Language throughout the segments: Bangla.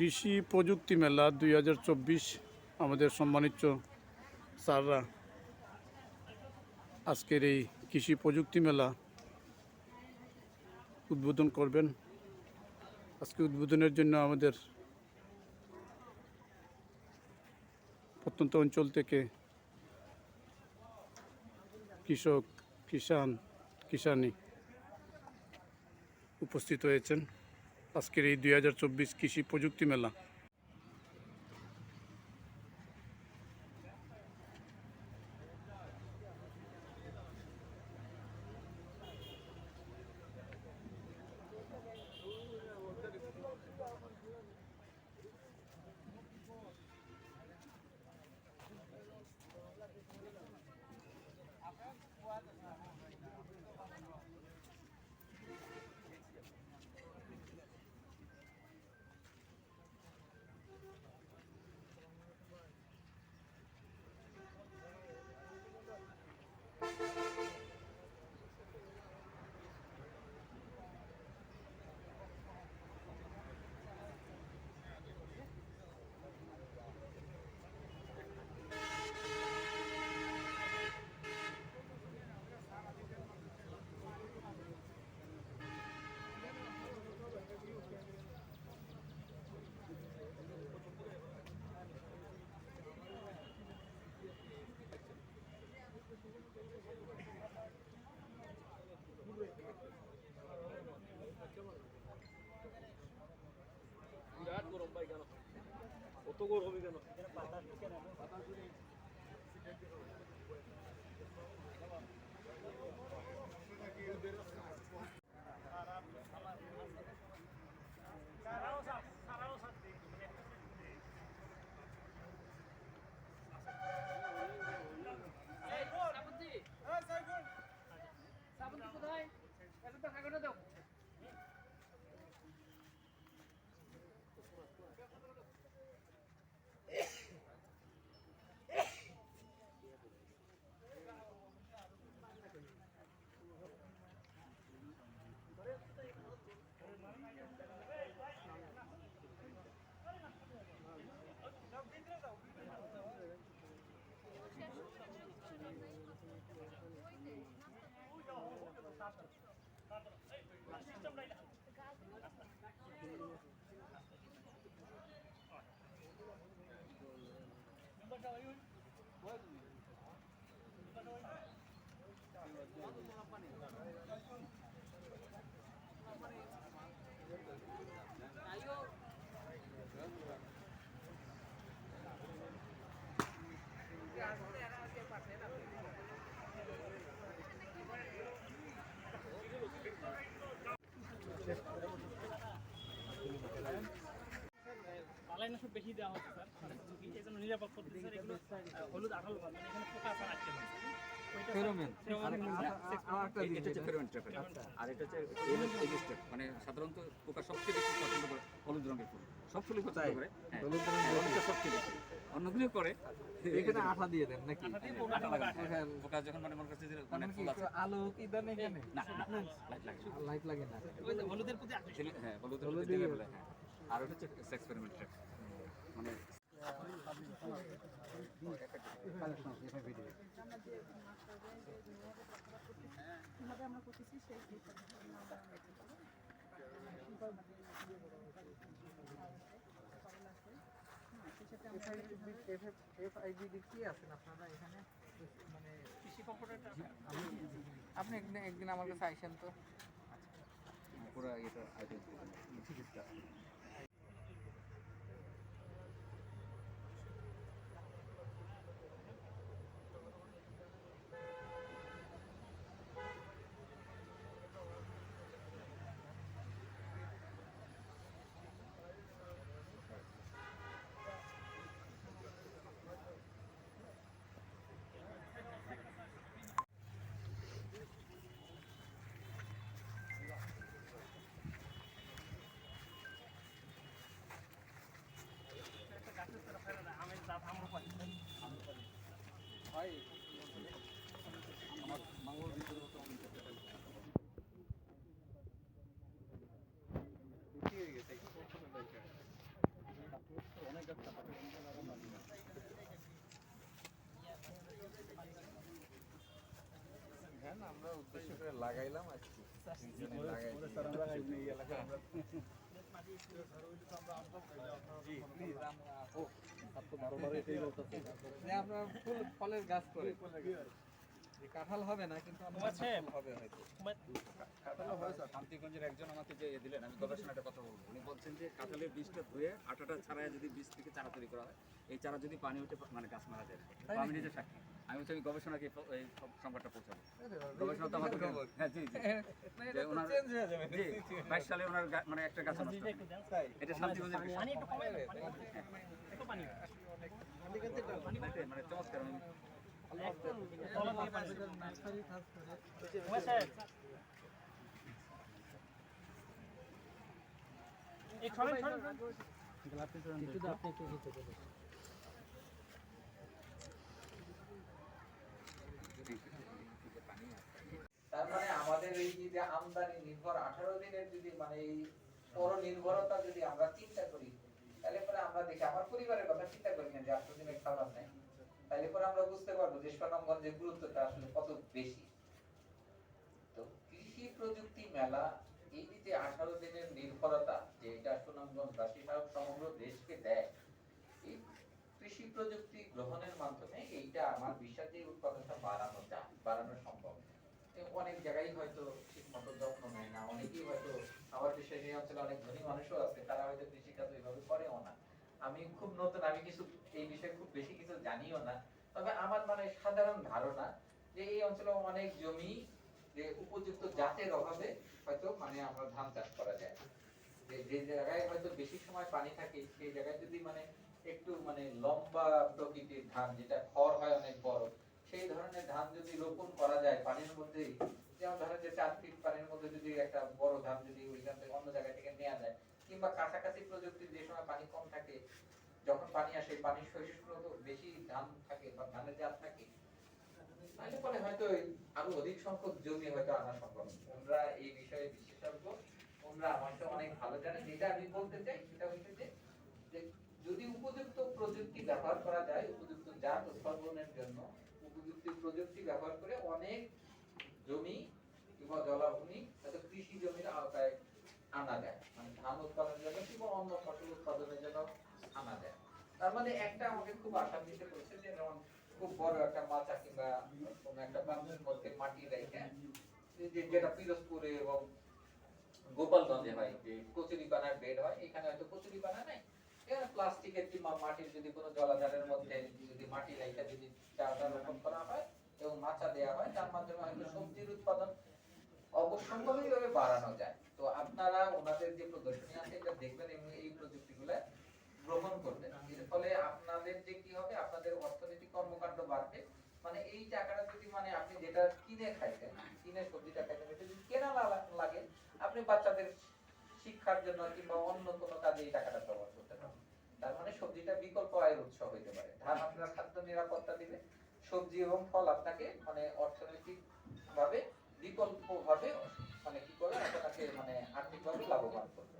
কৃষি প্রযুক্তি মেলা 2024 আমাদের সম্মানিত স্যাররা আজকের এই কৃষি প্রযুক্তি মেলা উদ্বোধন করবেন। আজকে উদ্বোধনের জন্য আমাদের প্রত্যন্ত অঞ্চল থেকে কৃষক কিষানি উপস্থিত হয়েছেন আজকের এই 2024 কৃষি প্রযুক্তি মেলা। বিরাট গরম ভাই, কেন কত গরম হবে কেন? পালাইনা সব বেশি দেওয়া হচ্ছে স্যার, এই জন্য নিরাপদ পদ্ধতি স্যার এগুলো হলুদ আঠালো মানে এখানে পোকা স্যার আটকে যায়। আর এটা হচ্ছে মানে সাধারণত পোকা সবচেয়ে বেশি পছন্দ করে হলুদ রঙের ফুল। সব ফুলই পছন্দ করে, হলুদটা সবচেয়ে বেশি। অন্যগুলো করে এখানে আঠা দিয়ে দেন নাকি? পোকা যখন মানে মনে করছে যে মানে ফুল আছে, আলো কি দেন এখানে? না লাইট লাগে লাইট লাগে না। হলুদের প্রতি আকর্ষণ। হ্যাঁ, হলুদ দিয়ে বলে। হ্যাঁ, আর ওটা হচ্ছে এক্সপেরিমেন্ট মানে আমরা করতেছি সেই কি আছেন আপনারা এখানে? মানে কৃষি কম্পিউটারটা আপনি একদিন আমার কাছে আইসেন তো। পুরো এটা আইটেম চিকিৎসা। আমের জাত আমরা পাই। ভাই আমার মাঙ্গল ভিতরে তো হয়ে গেছে। দেখেন আমরা উদ্দেশ্য করে লাগাইলাম আজকে আমরা ফুল ফলের গাছ করে কাঁঠাল হবে না কিন্তু আমরা ফুল হবে হয়তো। শান্তিগঞ্জের একজন আমাকে যে দিলেন, আমি গবেষণাটা কথা বলবো। উনি বলছেন যে কাঁঠালের বীজটা ধুয়ে আটাটা ছাড়াই যদি বীজ থেকে চারা তৈরি করা হয়, এই চারা যদি পানি উঠে মানে গাছ মারা যায়। আমি নিজে সাক্ষী। আমি হচ্ছে আমি গবেষণাকে এই সংবাদটা পৌঁছাবো। গবেষণা তো আমাকে হ্যাঁ জি জি যে ওনার জি 22 সালে ওনার মানে একটা গাছ নষ্ট হয়। এটা শান্তিগঞ্জের বিষয়। পানি একটু কমে দেন, একটু পানি মানে চমৎকার। আমি তার মানে আমাদের এই যে আমদানি নির্ভর 18 দিনের যদি মানে এই পরনির্ভরতা যদি আমরা চিন্তা করি, তাহলে পরে আমরা দেখি আমার পরিবারের কথা চিন্তা করি না যে 18 দিনের খাবার নাই, তাহলে পরে আমরা বুঝতে পারবো যে সুনামগঞ্জের গুরুত্বটা আসলে কত বেশি। তো কৃষি প্রযুক্তি মেলা এই যে 18 দিনের নির্ভরতা যে এটা সুনামগঞ্জবাসী সহ সমগ্র দেশকে দেয়, এই কৃষি প্রযুক্তি গ্রহণের মাধ্যমে এইটা আমার বিশ্বাস যে উৎপাদনটা বাড়ানো সম্ভব। অনেক জায়গায় হয়তো ঠিক মতো যত্ন নেয় না, অনেকেই হয়তো আমার দেশের এই অঞ্চলে অনেক ধনী মানুষও আছে, তারা হয়তো কৃষিকাজ ওইভাবে করেও না। আমি খুব নতুন, আমি কিছু এই বিষয়ে খুব বেশি কিছু জানিও না, তবে আমার মানে সাধারণ ধারণা যে এই অঞ্চলে অনেক জমি যে উপযুক্ত জাতের অভাবে হয়তো মানে আমরা ধান চাষ করা যায়। যে জায়গায় হয়তো বেশি সময় পানি থাকে সেই জায়গায় যদি মানে একটু মানে লম্বা প্রকৃতির ধান, যেটা খড় হয় অনেক বড়, সেই ধরনের ধান যদি রোপণ করা যায় পানির মধ্যে, যেমন ধরেন যে 4 ফিট পানির মধ্যে যদি একটা বড় ধান যদি ওইখান থেকে অন্য জায়গা থেকে নেওয়া যায়, কিংবা কাছাকাছি প্রযুক্তির যে সময় পানি কম থাকে, যখন পানি আসে পানির শৈশব বেশি ধান থাকে বা ধানের জাত থাকে, তাহলে পরে হয়তো আরো অধিক সংখ্যক জমি হয়তো আনা সম্ভব। আমরা এই বিষয়ে বিশেষজ্ঞ, আমরা আমাকে অনেক ভালো জানেন। যেটা আমি বলতে চাই সেটা হচ্ছে যে যদি উপযুক্ত প্রযুক্তি ব্যবহার করা যায়, উপযুক্ত জাত উৎপাদনের জন্য উপযুক্ত প্রযুক্তি ব্যবহার করে অনেক জমি কিংবা জলাভূমি হয়তো কৃষি জমির আওতায় আনা যায়, মানে ধান উৎপাদনের জন্য কিংবা অন্য ফসল উৎপাদনের জন্য আনা যায়। তার মানে একটা আমাকে খুব আশা দিতে করছে যে যেমন খুব বড় একটা মাচা কিংবা কোন একটা বাঁধের মধ্যে মাটি রেখে, যেটা পিরোজপুরে এবং গোপালগঞ্জে হয় যে কচুরিপানার বেড হয়, এখানে হয়তো কচুরিপানা নাই, এখানে প্লাস্টিকের কিংবা মাটির যদি কোনো জলাধারের মধ্যে যদি মাটি রেখে যদি চারা রোপণ করা হয় এবং মাচা দেওয়া হয়, তার মাধ্যমে হয়তো সবজির উৎপাদন অবশ্যম্ভাবীভাবে বাড়ানো যায়। তো আপনারা ওনাদের যে প্রদর্শনী আছে এটা দেখবেন এবং এই প্রযুক্তিগুলো গ্রহণ করবেন। এর ফলে আপনাদের যে কি হবে, আপনাদের অর্থনৈতিক কর্মকাণ্ড বাড়বে। মানে এই টাকাটা যদি মানে আপনি যেটা কিনে খাইতেন, কিনে সবজিটা খাইতেন, এটা যদি কেনা লাগে, আপনি বাচ্চাদের শিক্ষার জন্য কিংবা অন্য কোনো কাজে এই টাকাটা ব্যবহার করতে পারবেন। তার মানে সবজিটা বিকল্প আয়ের উৎস হইতে পারে। ধান আপনার খাদ্য নিরাপত্তা দিবে, সবজি এবং ফল আপনাকে মানে অর্থনৈতিক ভাবে বিকল্প ভাবে মানে কি করে আপনাকে মানে আর্থিকভাবে লাভবান করবে।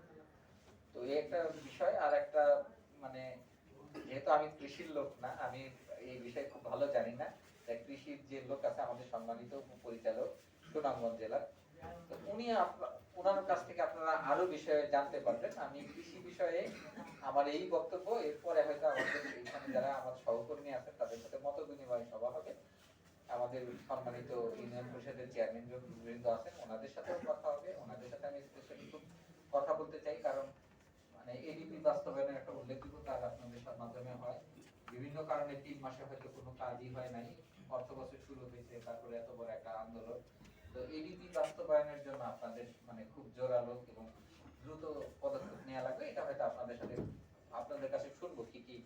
তো এই একটা বিষয়। আর একটা মানে যেহেতু আমি কৃষির লোক না, আমি এই বিষয়ে খুব ভালো জানি না, কৃষির যে লোক আছে আমাদের সম্মানিত উপপরিচালক সুনামগঞ্জ জেলার, তো উনি ওনার কাছ থেকে আপনারা আরো বিষয়ে জানতে পারবেন। আমি কৃষি বিষয়ে আমার এই বক্তব্য, এরপরে হয়তো আমাদের এখানে যারা আমার সহকর্মী আছেন তাদের সাথে মত বিনিময় সভা হবে। আমাদের সম্মানিত ইউনিয়ন পরিষদের চেয়ারম্যান বৃন্দ আছেন, ওনাদের সাথেও কথা হবে। ওনাদের সাথে আমি স্পেশালি খুব কথা বলতে চাই, কারণ মানে এডিপি বাস্তবায়নের একটা উল্লেখযোগ্য কাজ আপনাদের মাধ্যমে হয়। বিভিন্ন কারণে 3 মাসে হয়তো কোনো কাজই হয় নাই, অর্থ বছর শুরু হয়েছে, তারপরে এত বড় একটা আন্দোলন। তো এডিপি বাস্তবায়নের জন্য আপনাদের মানে খুব জোরালো এবং দ্রুত পদক্ষেপ নেওয়া লাগবে। এটা হয়তো আপনাদের কাছে শুনবো কি কি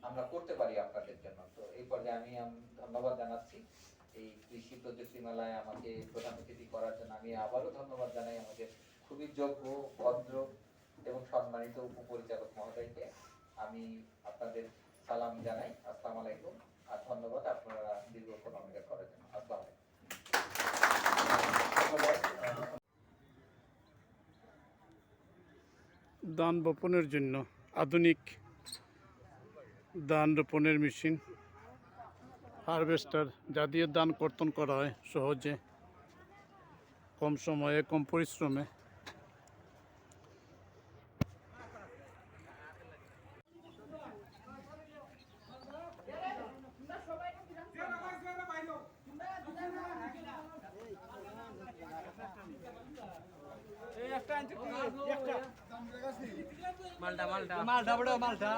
আমরা করতে পারি আপনাদের জন্য। তো এই পর্যায়ে আমি ধন্যবাদ জানাচ্ছি এই কৃষি প্রযুক্তি মেলায় আমাকে প্রধান অতিথি করার জন্য। আমি আবারও ধন্যবাদ জানাই আমাদের খুবই যোগ্য, ভদ্র এবং সম্মানিত উপপরিচালক মহোদয়কে। আমি আপনাদের সালাম জানাই, আসসালামু আলাইকুম, আর ধন্যবাদ আপনারা দীর্ঘক্ষণ অপেক্ষা করার জন্য। আসসালামু আলাইকুম। ধান বপনের জন্য আধুনিক ধান রোপণের মেশিন, হারভেস্টার, যা দিয়ে ধান কর্তন করা হয় সহজে, কম সময়ে কম পরিশ্রমে। মালটা